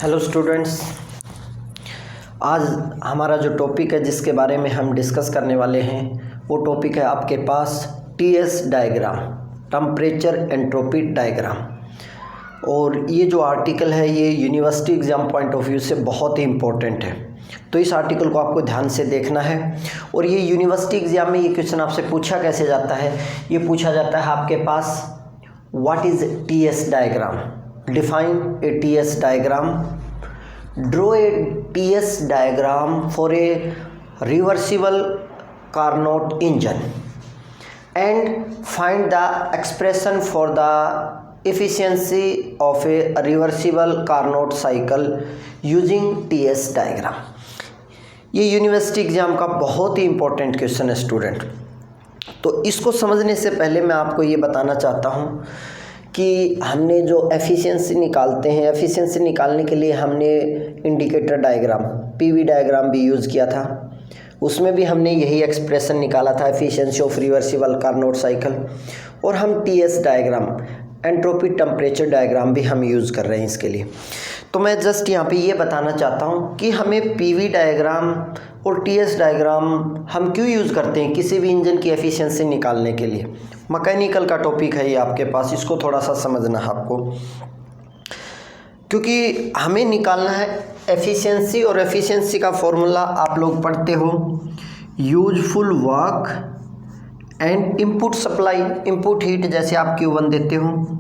Hello students, आज हमारा जो टॉपिक है जिसके बारे में हम डिस्कस करने वाले हैं वो टॉपिक है आपके पास TS diagram, temperature entropy diagram. और ये जो आर्टिकल है ये university exam point of view से बहुत ही इम्पोर्टेंट है, तो इस आर्टिकल को आपको ध्यान से देखना है। और ये यूनिवर्सिटी एग्ज़ाम में ये क्वेश्चन आपसे पूछा कैसे जाता है, ये पूछा जाता है आपके पास what is TS diagram, define a TS diagram, draw a TS diagram for a reversible Carnot engine and find the expression for the efficiency of a reversible Carnot cycle using TS diagram। ये university exam का बहुत ही important question है student. तो इसको समझने से पहले मैं आपको ये बताना चाहता हूँ कि हमने जो एफिशिएंसी निकालते हैं, एफिशिएंसी निकालने के लिए हमने इंडिकेटर डायग्राम पीवी डायग्राम भी यूज़ किया था। उसमें भी हमने यही एक्सप्रेशन निकाला था, efficiency of reversible Carnot cycle. और हम TS diagram, entropy temperature diagram भी हम यूज़ कर रहे हैं इसके लिए। तो मैं जस्ट यहाँ पे ये बताना चाहता हूँ कि हमें पीवी डायग्राम और टीएस डायग्राम हम क्यों यूज़ करते हैं किसी भी इंजन की एफिशिएंसी निकालने के लिए। मैकेनिकल का टॉपिक है ये आपके पास, इसको थोड़ा सा समझना है आपको, क्योंकि हमें निकालना है एफिशिएंसी। और एफिशिएंसी का फॉर्मूला आप लोग पढ़ते हो, useful work and input supply, input heat जैसे आप Q1 देते हो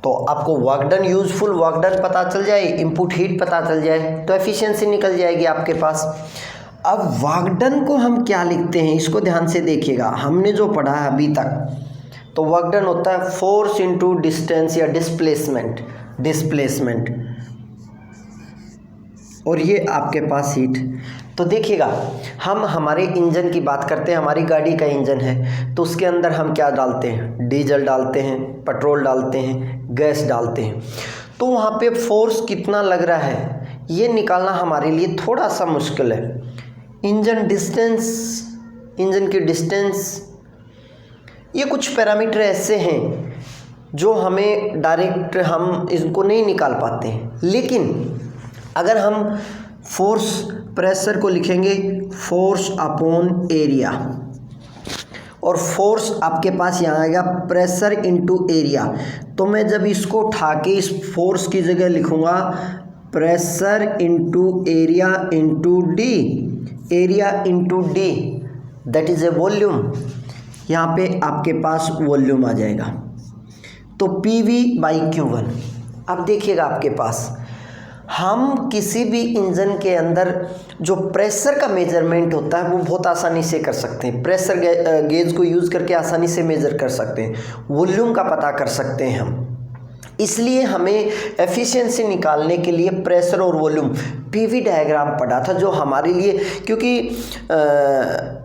तो आपको work done, useful work done पता चल जाए, इनपुट हीट पता चल जाए तो एफिशिएंसी निकल जाएगी आपके पास। अब वर्क डन को हम क्या लिखते हैं इसको ध्यान से देखिएगा। हमने जो पढ़ा है अभी तक, तो वर्क डन होता है फोर्स इनटू डिस्टेंस या डिस्प्लेसमेंट, और ये आपके पास हीट। तो देखिएगा, हम हमारे इंजन की बात करते हैं, हमारी गाड़ी का इंजन है तो उसके अंदर हम क्या डालते हैं, डीजल डालते हैं, पेट्रोल डालते हैं, गैस डालते हैं। तो वहाँ पे फोर्स कितना लग रहा है ये निकालना हमारे लिए थोड़ा सा मुश्किल है। इंजन डिस्टेंस, इंजन की डिस्टेंस, ये कुछ पैरामीटर ऐसे हैं जो हमें डायरेक्ट हम इसको नहीं निकाल पाते हैं। लेकिन अगर हम फोर्स, प्रेशर को लिखेंगे फोर्स अपॉन एरिया, और फोर्स आपके पास यहाँ आएगा प्रेशर इनटू एरिया। तो मैं जब इसको उठा के इस फोर्स की जगह लिखूँगा pressure into area into D, area into D that is a volume, यहाँ पे आपके पास वॉल्यूम आ जाएगा। तो PV/Q1। अब देखिएगा आपके पास, हम किसी भी इंजन के अंदर जो प्रेशर का मेजरमेंट होता है वो बहुत आसानी से कर सकते हैं। प्रेशर गेज को यूज़ करके आसानी से मेज़र कर सकते हैं, वॉल्यूम का पता कर सकते हैं हम। इसलिए हमें एफिशिएंसी निकालने के लिए प्रेशर और वॉल्यूम पीवी डायग्राम पढ़ा था, जो हमारे लिए, क्योंकि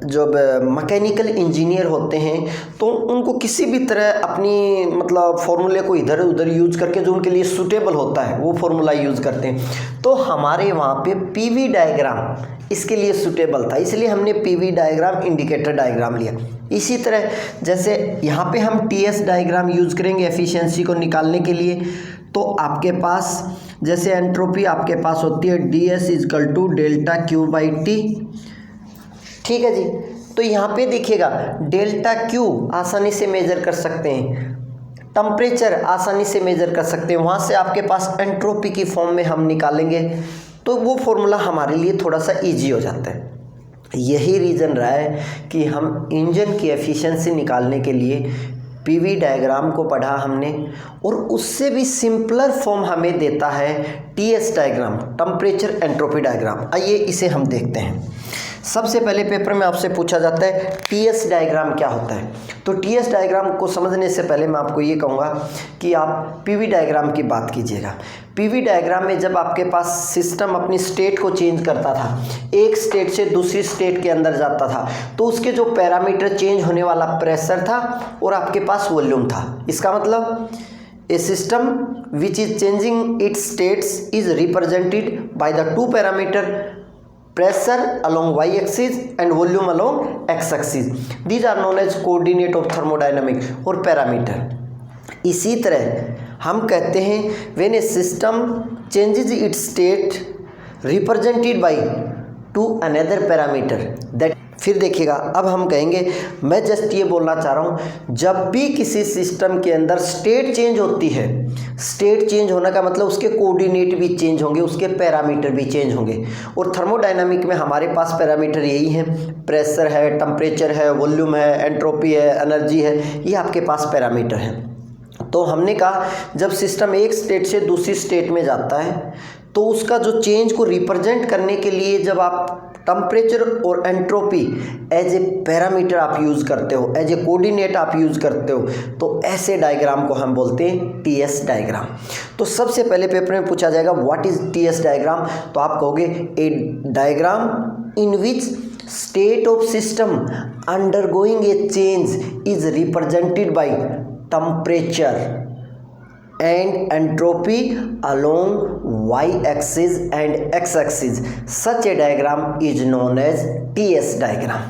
जब मैकेनिकल इंजीनियर होते हैं तो उनको किसी भी तरह अपनी मतलब फॉर्मूले को इधर उधर यूज़ करके जो उनके लिए सूटेबल होता है वो फॉर्मूला यूज़ करते हैं। तो हमारे वहाँ पे पीवी डायग्राम इसके लिए सूटेबल था, इसलिए हमने पीवी डायग्राम, इंडिकेटर डायग्राम लिया। इसी तरह जैसे यहाँ पे हम टीएस डायग्राम यूज़ करेंगे एफिशिएंसी को निकालने के लिए। तो आपके पास जैसे एंट्रोपी आपके पास होती है DS = डेल्टा Q/T, ठीक है जी। तो यहाँ पे देखिएगा डेल्टा Q आसानी से मेजर कर सकते हैं, टेम्परेचर आसानी से मेजर कर सकते हैं, वहाँ से आपके पास एंट्रोपी की फॉर्म में हम निकालेंगे तो वो फॉर्मूला हमारे लिए थोड़ा सा ईजी हो जाता है। यही रीज़न रहा है कि हम इंजन की एफिशिएंसी निकालने के लिए पीवी डायग्राम को पढ़ा हमने, और उससे भी सिंपलर फॉर्म हमें देता है TS diagram, temperature entropy diagram. आइए इसे हम देखते हैं। सबसे पहले पेपर में आपसे पूछा जाता है टीएस डायग्राम क्या होता है। तो टीएस डायग्राम को समझने से पहले मैं आपको ये कहूँगा कि आप पीवी डायग्राम की बात कीजिएगा। पीवी डायग्राम में जब आपके पास सिस्टम अपनी स्टेट को चेंज करता था, एक स्टेट से दूसरी स्टेट के अंदर जाता था, तो उसके जो पैरामीटर चेंज होने वाला प्रेशर था और आपके पास वॉल्यूम था। इसका मतलब a system which is changing its states is represented by the two parameter, pressure along y axis and volume along x axis. These are known as coordinate of thermodynamic और parameter. इसी तरह हम कहते हैं when A system changes it's state represented by two another parameter that. फिर देखिएगा, अब हम कहेंगे, मैं जस्ट ये बोलना चाह रहा हूँ, जब भी किसी सिस्टम के अंदर स्टेट चेंज होती है, स्टेट चेंज होने का मतलब उसके कोऑर्डिनेट भी चेंज होंगे, उसके पैरामीटर भी चेंज होंगे। और थर्मोडायनामिक में हमारे पास पैरामीटर यही हैं, प्रेशर है, टेम्परेचर है, वॉल्यूम है, एंट्रोपी है, एनर्जी है, ये आपके पास पैरामीटर हैं। तो हमने कहा जब सिस्टम एक स्टेट से दूसरी स्टेट में जाता है तो उसका जो चेंज को रिप्रेजेंट करने के लिए जब आप टेम्परेचर और एंट्रोपी एज ए पैरामीटर आप यूज़ करते हो, एज ए कोऑर्डिनेट आप यूज़ करते हो, तो ऐसे डायग्राम को हम बोलते हैं टीएस डायग्राम। तो सबसे पहले पेपर में पूछा जाएगा व्हाट इज टीएस डायग्राम, तो आप कहोगे a diagram in which state of system undergoing a change is represented by temperature and entropy along y-axis and x-axis. Such a diagram is known as TS diagram.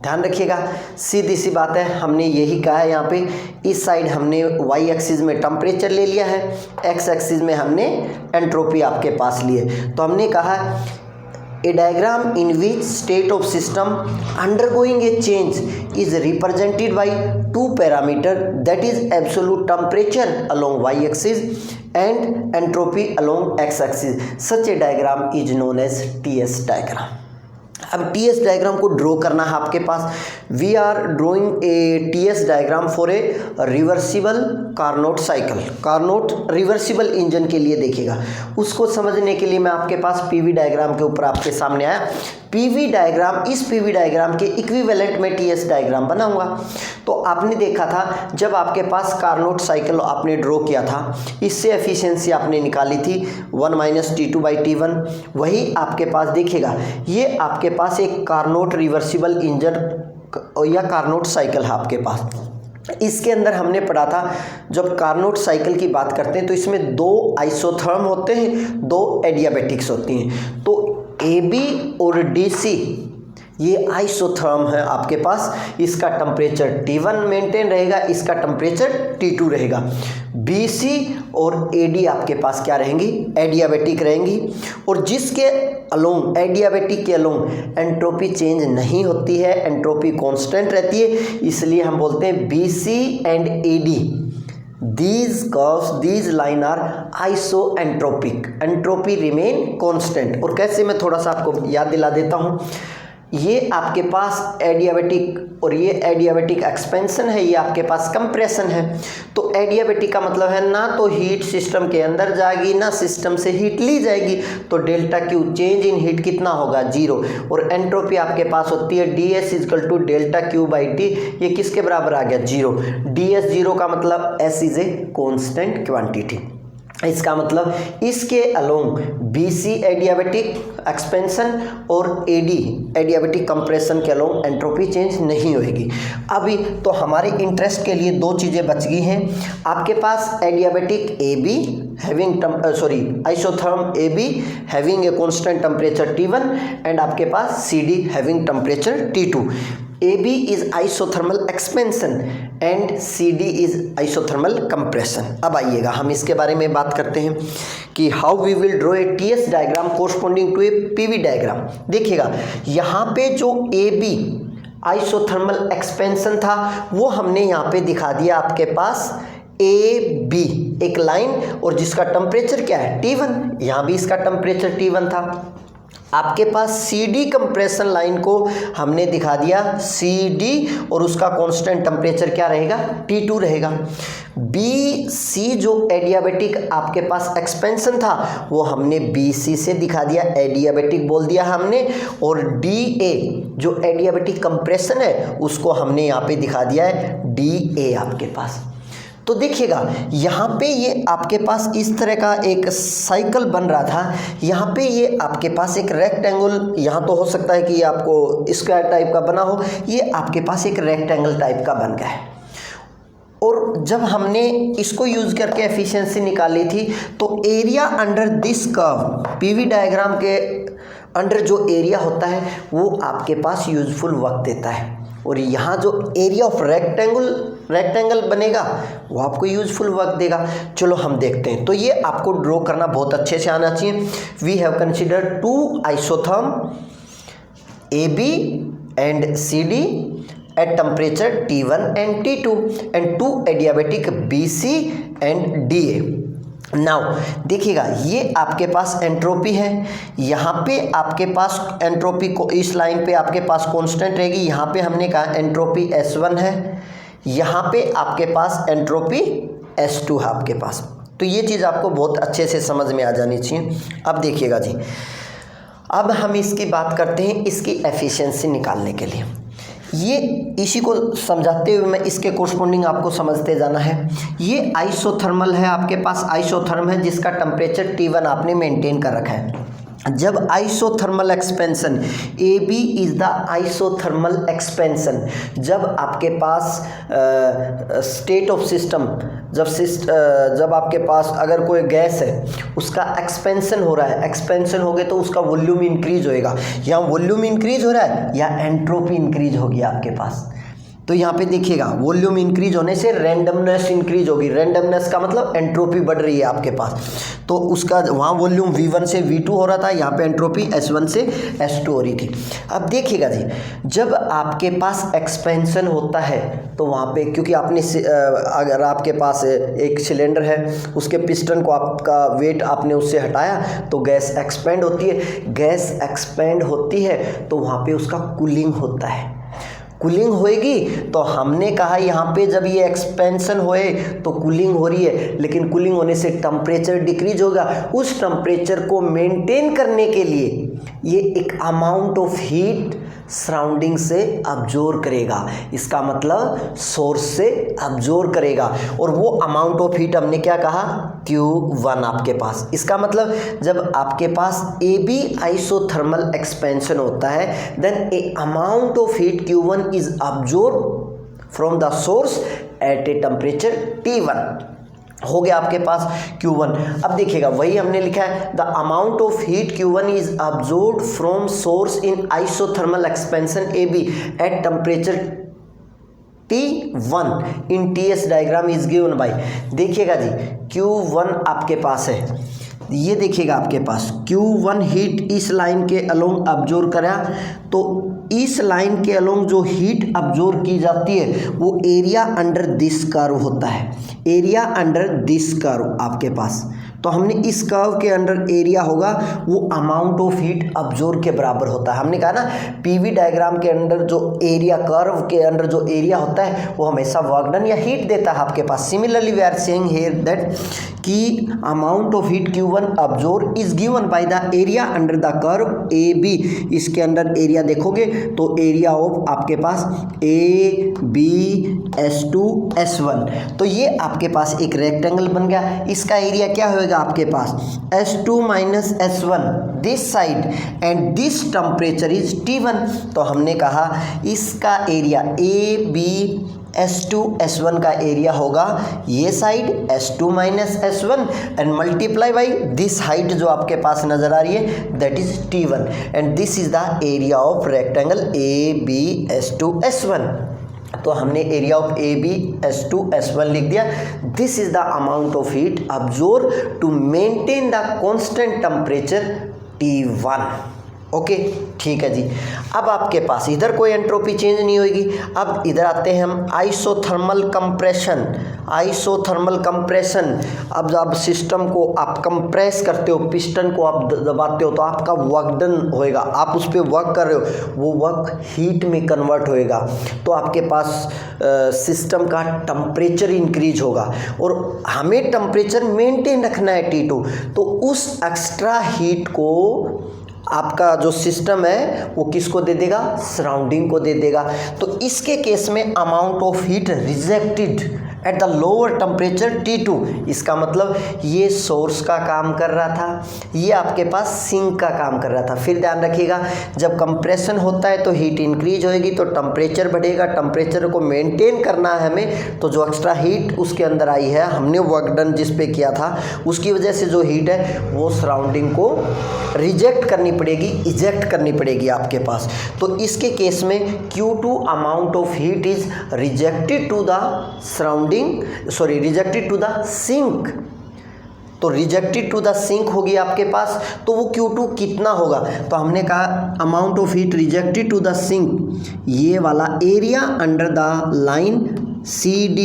ध्यान रखिएगा, सीधी सी बात है, हमने यही कहा है। यहाँ पे इस साइड हमने वाई एक्सिस में टेम्परेचर ले लिया है, एक्स एक्सिस में हमने एंट्रोपी आपके पास ली है। तो हमने कहा a diagram in which state of system undergoing a change is represented by two parameter, that is absolute temperature along y-axis and entropy along x-axis. Such a diagram is known as TS diagram. अब TS diagram को draw करना है आपके पास। We are drawing a TS diagram for a reversible Carnot cycle, Carnot reversible engine के लिए। देखिएगा, उसको समझने के लिए मैं आपके पास पीवी डायग्राम के ऊपर आपके सामने आया। पीवी डायग्राम, इस पीवी डायग्राम के इक्विवेलेंट में टीएस डायग्राम बनाऊंगा। तो आपने देखा था जब आपके पास कार्नोट साइकिल आपने ड्रॉ किया था, इससे एफिशिएंसी आपने निकाली थी 1 - T2/T1। वही आपके पास देखिएगा, ये आपके पास एक कार्नोट रिवर्सिबल इंजन या कार्नोट साइकिल है आपके पास। इसके अंदर हमने पढ़ा था जब कार्नोट साइकिल की बात करते हैं तो इसमें दो आइसोथर्म होते हैं, दो एडियाबेटिक्स होती हैं। तो AB और DC ये आइसोथर्म है आपके पास, इसका टेम्परेचर T1 मेंटेन रहेगा, इसका टेम्परेचर T2 रहेगा। BC और AD आपके पास क्या रहेंगी, एडियाबेटिक रहेंगी। और जिसके अलोंग, एडियाबेटिक के अलोंग एंट्रोपी चेंज नहीं होती है, एंट्रोपी कांस्टेंट रहती है, इसलिए हम बोलते हैं BC and AD these curves, these line are isoentropic, entropy remain constant। और कैसे, मैं थोड़ा सा आपको याद दिला देता हूँ। ये आपके पास एडियाबेटिक और ये एडियाबेटिक एक्सपेंशन है, ये आपके पास कंप्रेशन है। तो एडियाबेटिक का मतलब है ना तो हीट सिस्टम के अंदर जाएगी, ना सिस्टम से हीट ली जाएगी। तो delta Q, change in heat कितना होगा, 0। और एंट्रोपी आपके पास होती है DS = डेल्टा Q/T। ये किसके बराबर आ गया, 0। DS 0 का मतलब S is a constant quantity. इसका मतलब इसके अलोंग BC एडियाबेटिक एक्सपेंशन और AD एडियाबेटिक कंप्रेशन के अलोंग एंट्रोपी चेंज नहीं होगी। अभी तो हमारे इंटरेस्ट के लिए दो चीज़ें बच गई हैं। आपके पास adiabatic AB having isotherm AB having a constant temperature T1 and आपके पास CD having temperature T2। AB is isothermal expansion and CD is isothermal compression। अब आइएगा हम इसके बारे में बात करते हैं कि how we will draw a TS diagram corresponding to a PV diagram। देखिएगा, यहाँ पे जो AB isothermal expansion था वो हमने यहाँ पे दिखा दिया आपके पास AB एक लाइन, और जिसका टेम्परेचर क्या है, T1। यहाँ भी इसका टेम्परेचर T1 था। आपके पास CD कंप्रेशन लाइन को हमने दिखा दिया CD, और उसका कांस्टेंट टेम्परेचर क्या रहेगा, T2 रहेगा। BC जो एडियाबेटिक आपके पास एक्सपेंशन था वो हमने BC से दिखा दिया, एडियाबेटिक बोल दिया हमने। और DA जो एडियाबेटिक कंप्रेशन है उसको हमने यहाँ पे दिखा दिया है DA आपके पास। तो देखिएगा, यहाँ पे ये आपके पास इस तरह का एक साइकिल बन रहा था। यहाँ पे ये आपके पास एक रेक्टेंगल, यहाँ तो हो सकता है कि ये आपको स्क्वायर टाइप का बना हो, ये आपके पास एक रेक्टेंगल टाइप का बन गया है। और जब हमने इसको यूज़ करके एफिशिएंसी निकाली थी तो area under this curve, PV diagram के अंडर जो एरिया होता है वो आपके पास यूजफुल वर्क देता है। और यहाँ जो एरिया ऑफ रेक्टेंगल रेक्टेंगल बनेगा, वो आपको यूजफुल वर्क देगा। चलो हम देखते हैं। तो ये आपको ड्रॉ करना बहुत अच्छे से आना चाहिए। We have considered 2 isotherm AB and CD at temperature T1 and T2 and 2 adiabatic BC and DA। Now देखिएगा, ये आपके पास एंट्रोपी है, यहाँ पे आपके पास एंट्रोपी को इस लाइन पे आपके पास कांस्टेंट रहेगी। यहाँ पे हमने कहा एंट्रोपी S1 है, यहाँ पे आपके पास एंट्रोपी S2 है आपके पास। तो ये चीज़ आपको बहुत अच्छे से समझ में आ जानी चाहिए। अब देखिएगा जी, अब हम इसकी बात करते हैं इसकी एफिशिएंसी निकालने के लिए। ये इसी को समझाते हुए मैं इसके कोरस्पॉन्डिंग आपको समझते जाना है। ये आइसोथर्मल है, आपके पास आइसोथर्म है जिसका टेम्परेचर T1 आपने मेंटेन कर रखा है। जब isothermal expansion AB is the isothermal expansion, जब आपके पास स्टेट ऑफ सिस्टम, जब आपके पास अगर कोई गैस है उसका एक्सपेंशन हो रहा है, एक्सपेंशन हो गया तो उसका वॉल्यूम इंक्रीज होएगा। यहाँ वॉल्यूम इंक्रीज हो रहा है या एंट्रोपी इंक्रीज होगी आपके पास। तो यहाँ पे देखिएगा, वॉल्यूम इंक्रीज होने से रैंडमनेस इंक्रीज होगी। रैंडमनेस का मतलब एंट्रोपी बढ़ रही है आपके पास। तो उसका वहाँ वॉल्यूम V1 से V2 हो रहा था, यहाँ पे एंट्रोपी S1 से S2 हो रही थी। अब देखिएगा जी, जब आपके पास एक्सपेंशन होता है तो वहाँ पे, क्योंकि आपने अगर आपके पास एक सिलेंडर है, उसके पिस्टन को आपका वेट आपने उससे हटाया तो गैस एक्सपेंड होती है। गैस एक्सपेंड होती है तो वहाँ पे उसका कूलिंग होता है। कूलिंग होएगी तो हमने कहा यहाँ पे जब ये एक्सपेंशन होए तो कूलिंग हो रही है, लेकिन कूलिंग होने से टेम्परेचर डिक्रीज होगा। उस टेम्परेचर को मेंटेन करने के लिए ये एक अमाउंट ऑफ हीट सराउंडिंग से अब्जॉर्ब करेगा। इसका मतलब सोर्स से अब्जॉर्ब करेगा, और वो अमाउंट ऑफ हीट हमने क्या कहा, Q1 आपके पास। इसका मतलब जब आपके पास AB आइसोथर्मल एक्सपेंशन होता है, then a amount of heat Q1 is absorb from the source at a temperature T1। हो गया आपके पास Q1। अब देखिएगा, वही हमने लिखा है, the amount of heat Q1 is absorbed from source in isothermal expansion AB at temperature T1 in TS diagram is given bye. देखिएगा जी, Q1 आपके पास है, ये देखिएगा आपके पास Q1 हीट इस लाइन के अलोंग अब्जॉर्ब करा, तो इस लाइन के अलोंग जो हीट अब्जॉर्ब की जाती है वो एरिया अंडर दिस कर्व होता है। एरिया अंडर दिस कर्व आपके पास, तो हमने इस कर्व के अंडर एरिया होगा, वो अमाउंट ऑफ हीट अब्जॉर्ब के बराबर होता है। हमने कहा ना, पीवी डायग्राम के अंदर जो एरिया, कर्व के अंदर जो एरिया होता है वो हमेशा वर्क डन या हीट देता है आपके पास। Similarly we are saying here that कि amount of heat Q1 absorb is given by the area under the curve AB। इसके अंदर एरिया देखोगे तो एरिया ऑफ आपके पास AB S2 S1, तो ये आपके पास एक रेक्टेंगल बन गया। इसका एरिया क्या होएगा आपके पास, S2 minus S1 this side and this temperature is T1। तो हमने कहा इसका एरिया AB S2 S1 का एरिया होगा ये side S2 minus S1 and multiply by this height जो आपके पास नजर आ रही है, that is T1 and this is the area of rectangle AB S2 S1। तो हमने area of AB S2 S1 लिख दिया। This is the amount of heat absorb to maintain the constant temperature T1। Okay, ठीक है जी। अब आपके पास इधर कोई एंट्रोपी चेंज नहीं होगी। अब इधर आते हैं हम आइसोथर्मल कंप्रेशन। आइसोथर्मल कंप्रेशन, अब जब सिस्टम को आप कंप्रेस करते हो, पिस्टन को आप दबाते हो तो आपका वर्क डन होएगा। आप उस पर वर्क कर रहे हो, वो वर्क हीट में कन्वर्ट होएगा, तो आपके पास सिस्टम का टेम्परेचर इंक्रीज होगा, और हमें टेम्परेचर मेंटेन रखना है T2। तो उस एक्स्ट्रा हीट को आपका जो सिस्टम है वो किसको दे देगा, सराउंडिंग को दे देगा। तो इसके केस में amount of heat rejected at the lower temperature T2। इसका मतलब ये सोर्स का काम कर रहा था, ये आपके पास सिंक का काम कर रहा था। फिर ध्यान रखिएगा, जब कंप्रेशन होता है तो हीट इंक्रीज होएगी तो टेम्परेचर बढ़ेगा। टेम्परेचर को मेंटेन करना है हमें, तो जो एक्स्ट्रा हीट उसके अंदर आई है, हमने वर्क डन जिस पे किया था उसकी वजह से जो हीट है वो सराउंडिंग को रिजेक्ट करनी पड़ेगी, इजेक्ट करनी पड़ेगी आपके पास। तो इसके केस में Q2 amount of heat is rejected to the rejected to the sink. तो रिजेक्टेड टू द सिंक होगी आपके पास, तो वो Q2 कितना होगा? तो हमने कहा amount of heat rejected to the sink, ये वाला area under the line CD,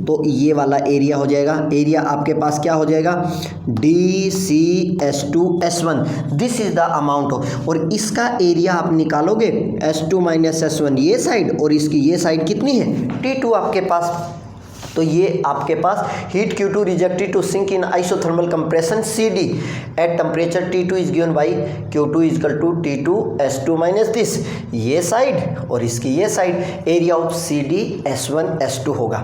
तो ये वाला एरिया हो जाएगा। एरिया आपके पास क्या हो जाएगा? DCS2S1, this is the amount of, और इसका एरिया आप निकालोगे S2 - S1 ये साइड, और इसकी ये साइड कितनी है? T2 आपके पास। तो ये आपके पास heat Q2 rejected to sink in isothermal compression CD at temperature T2 is given by Q2 equal to T2S2 minus this, ये साइड और इसकी ये side, area of CD S1S2 होगा।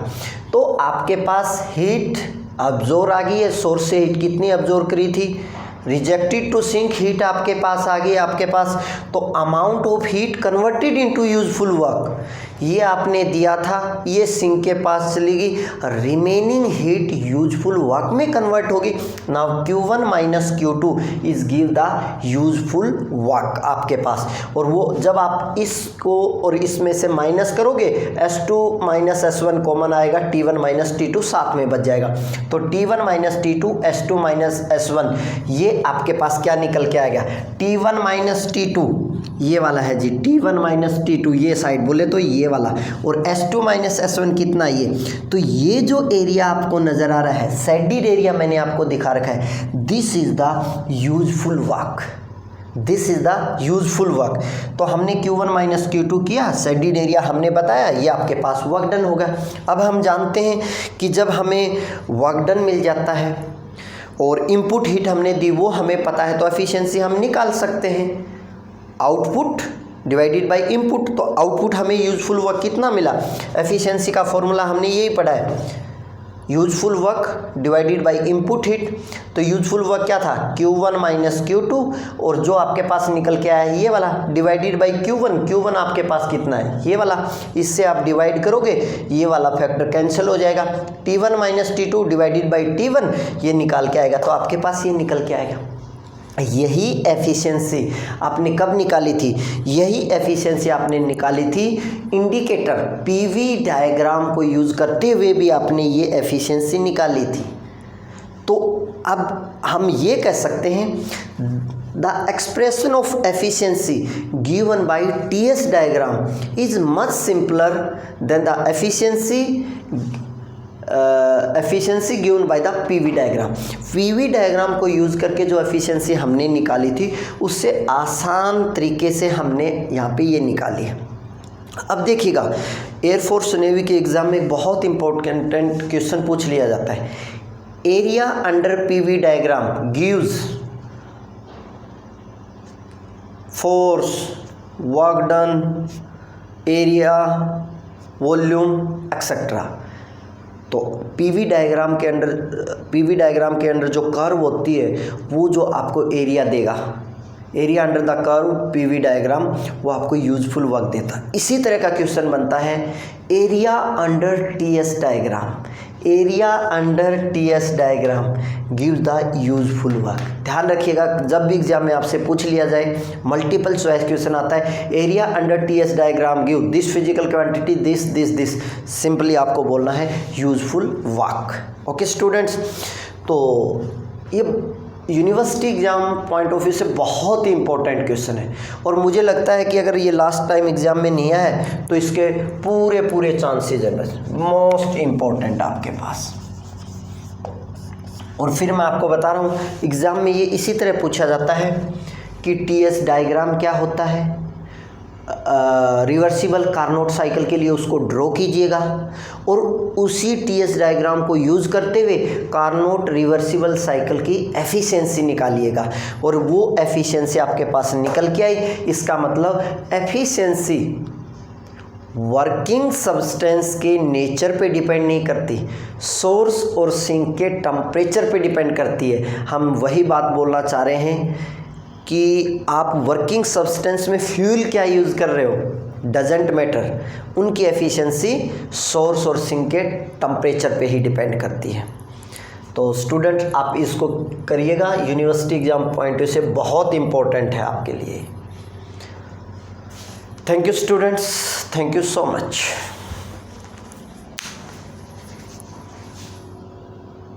तो आपके पास हीट अब्जॉर्ब आ गई है, सोर्स से हीट कितनी अब्जॉर्ब करी थी? रिजेक्टेड टू सिंक हीट आपके पास आ गई आपके पास। तो amount of heat converted into useful work, ये आपने दिया था, ये सिंक के पास चली गई, रिमेनिंग हीट यूजफुल वर्क में कन्वर्ट होगी। Now Q1 minus Q2 is give the useful work आपके पास। और वो जब आप इसको और इसमें से माइनस करोगे, S2 माइनस S1 कॉमन आएगा, T1 माइनस T2 साथ में बच जाएगा। तो T1 minus T2, S2 minus S1, ये आपके पास क्या निकल के आएगा? T1 माइनस T2 ये वाला है जी, T1 माइनस T2 ये साइड बोले तो ये वाला, और S2 माइनस S1 कितना? ये। तो ये जो एरिया आपको नजर आ रहा है, शेडेड एरिया मैंने आपको दिखा रखा है, this is the useful work, this is the useful work. तो हमने Q1 माइनस Q2 किया, शेडेड एरिया हमने बताया, ये आपके पास वर्क डन होगा। अब हम जानते हैं कि जब हमें वर्क डन मिल जाता है और इनपुट हीट हमने दी वो हमें पता है, तो एफिशिएंसी हम निकाल सकते हैं, आउटपुट डिवाइडेड बाय इनपुट। तो आउटपुट हमें यूजफुल वर्क कितना मिला? एफिशिएंसी का फॉर्मूला हमने यही पढ़ा है, useful work divided by input heat. तो यूजफुल वर्क क्या था? Q1 माइनस Q2, और जो आपके पास निकल के आया है ये वाला, डिवाइडेड बाय Q1। Q1 आपके पास कितना है? ये वाला, इससे आप डिवाइड करोगे, ये वाला फैक्टर कैंसिल हो जाएगा। T1 minus T2 divided by T1 ये निकाल के आएगा, तो आपके पास ये निकल के आएगा। यही एफिशिएंसी आपने कब निकाली थी? यही एफिशिएंसी आपने निकाली थी इंडिकेटर PV डायग्राम को यूज़ करते हुए भी आपने ये एफिशिएंसी निकाली थी। तो अब हम ये कह सकते हैं, the expression of efficiency given by TS diagram is much simpler than the efficiency given by the PV diagram. PV diagram को यूज़ करके जो एफिशिएंसी हमने निकाली थी उससे आसान तरीके से हमने यहाँ पे ये निकाली है। अब देखिएगा, एयरफोर्स नेवी के एग्ज़ाम में बहुत इंपॉर्टेंट क्वेश्चन पूछ लिया जाता है, area under PV diagram gives force, work done, area, volume etcetera. तो PV डायग्राम के अंडर जो कर्व होती है वो जो आपको एरिया देगा, area under the curve PV diagram, वो आपको यूजफुल वर्क देता। इसी तरह का क्वेश्चन बनता है area under TS diagram, area under TS diagram give the useful work. ध्यान रखिएगा, जब भी एग्जाम में आपसे पूछ लिया जाए, मल्टीपल चॉइस क्वेश्चन आता है, area under TS diagram give this physical quantity, this, simply आपको बोलना है यूजफुल वर्क। ओके स्टूडेंट्स, तो ये university exam point of view से बहुत ही इंपॉर्टेंट क्वेश्चन है, और मुझे लगता है कि अगर ये लास्ट टाइम एग्ज़ाम में नहीं आया है तो इसके पूरे चांसेज है, मोस्ट इम्पॉर्टेंट आपके पास। और फिर मैं आपको बता रहा हूँ एग्ज़ाम में ये इसी तरह पूछा जाता है कि TS डायग्राम क्या होता है, रिवर्सिबल कार्नोट साइकिल के लिए उसको ड्रॉ कीजिएगा, और उसी TS डायग्राम को यूज़ करते हुए कार्नोट रिवर्सिबल साइकिल की एफिशिएंसी निकालिएगा, और वो एफिशिएंसी आपके पास निकल के आई। इसका मतलब एफिशिएंसी वर्किंग सब्सटेंस के नेचर पे डिपेंड नहीं करती, सोर्स और सिंक के टेम्परेचर पे डिपेंड करती है। हम वही बात बोलना चाह रहे हैं कि आप वर्किंग सब्सटेंस में फ्यूल क्या यूज़ कर रहे हो डजेंट मैटर, उनकी एफिशिएंसी सोर्स और सिंक के टेम्परेचर पे ही डिपेंड करती है। तो स्टूडेंट आप इसको करिएगा, university exam point of view से बहुत इम्पोर्टेंट है आपके लिए। Thank you students, thank you so much.